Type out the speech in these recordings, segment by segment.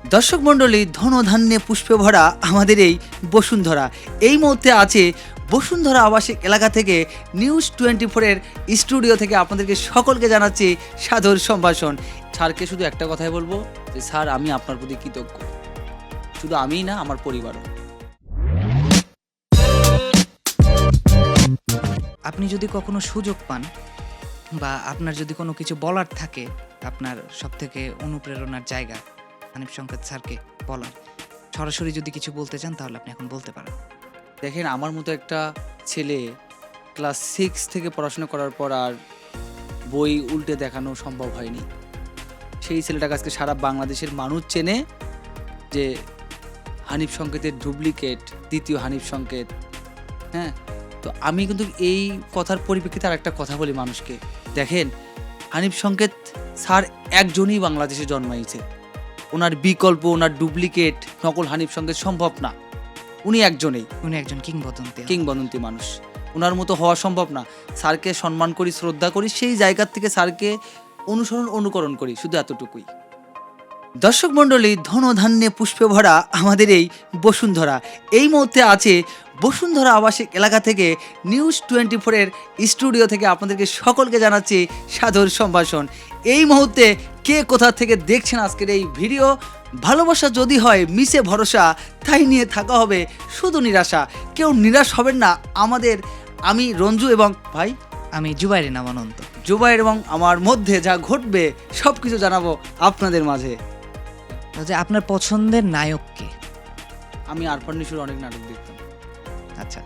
দর্শক মণ্ডলী, ধনধান্যে পুষ্পে ভরা আমাদের এই বসুন্ধরা এই মুহূর্তে আছে বসুন্ধরা আবাসিক এলাকা থেকে নিউজ 24-এর স্টুডিও থেকে আপনাদেরকে সকলকে জানাচ্ছি সাদর সম্ভাষণ। স্যারকে শুধু একটা কথাই বলবো যে স্যার, আমি আপনার প্রতি কৃতজ্ঞ। শুধু আমিই না, আমার পরিবারও। আপনি যদি কখনো সুযোগ পান বা আপনার যদি কোনো কিছু বলার থাকে, আপনার সবথেকে অনুপ্রেরণার জায়গা হানিফ সংকেত স্যারকে বলার, সরাসরি যদি কিছু বলতে চান তাহলে আপনি এখন বলতে পারেন। দেখেন, আমার মতো একটা ছেলে ক্লাস 6 থেকে পড়াশোনা করার পর আর বই উল্টে দেখানো সম্ভব হয়নি। সেই ছেলেটাকে আজকে সারা বাংলাদেশের মানুষ চেনে যে হানিফ সংকেতের ডুপ্লিকেট, দ্বিতীয় হানিফ সংকেত। হ্যাঁ, তো আমি কিন্তু এই কথার পরিপ্রেক্ষিতে আর একটা কথা বলি মানুষকে। দেখেন, হানিফ সংকেত স্যার একজনই বাংলাদেশে জন্মাইছে। ওনার বিকল্প, ওনার ডুপ্লিকেট, নকল হানিফ সংকেত সম্ভব না। উনি একজনেই, উনি একজন কিংবদন্তি মানুষ। ওনার মতো হওয়া সম্ভব না। স্যারকে সম্মান করি, শ্রদ্ধা করি, সেই জায়গার থেকে স্যারকে অনুকরণ করি, শুধু এতটুকুই। দর্শক মণ্ডলী, ধনধান্যে পুষ্পে ভরা আমাদের এই বসুন্ধরা এই মুহূর্তে আছে বসুন্ধরা আবাসিক এলাকা থেকে নিউজ 24-এর স্টুডিও থেকে আপনাদেরকে সকলকে জানাচ্ছি সাদর সম্ভাষণ। এই মুহূর্তে কে কোথা থেকে দেখছেন আজকের এই ভিডিও, ভালোবাসা যদি হয় মিশে ভরসা, তাই নিয়ে থাকা হবে শুধু নিরাশা। কেউ নিরাশ হবেন না। আমি রঞ্জু এবং ভাই আমি জুবাইর নাম অনন্ত। জুবাইর এবং আমার মধ্যে যা ঘটবে সব কিছু জানাবো আপনাদের মাঝে। যে আপনার পছন্দের নায়ক কে? আমি আরফান নিশুর অনেক নাটক দেখতাম। আচ্ছা,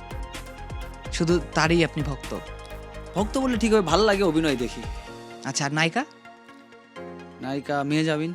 শুধু তারই আপনি ভক্ত? ভক্ত বলে ঠিক হবে, ভালো লাগে, অভিনয় দেখি। আচ্ছা, আর নায়িকা? নায়িকা মেহেজাবিন।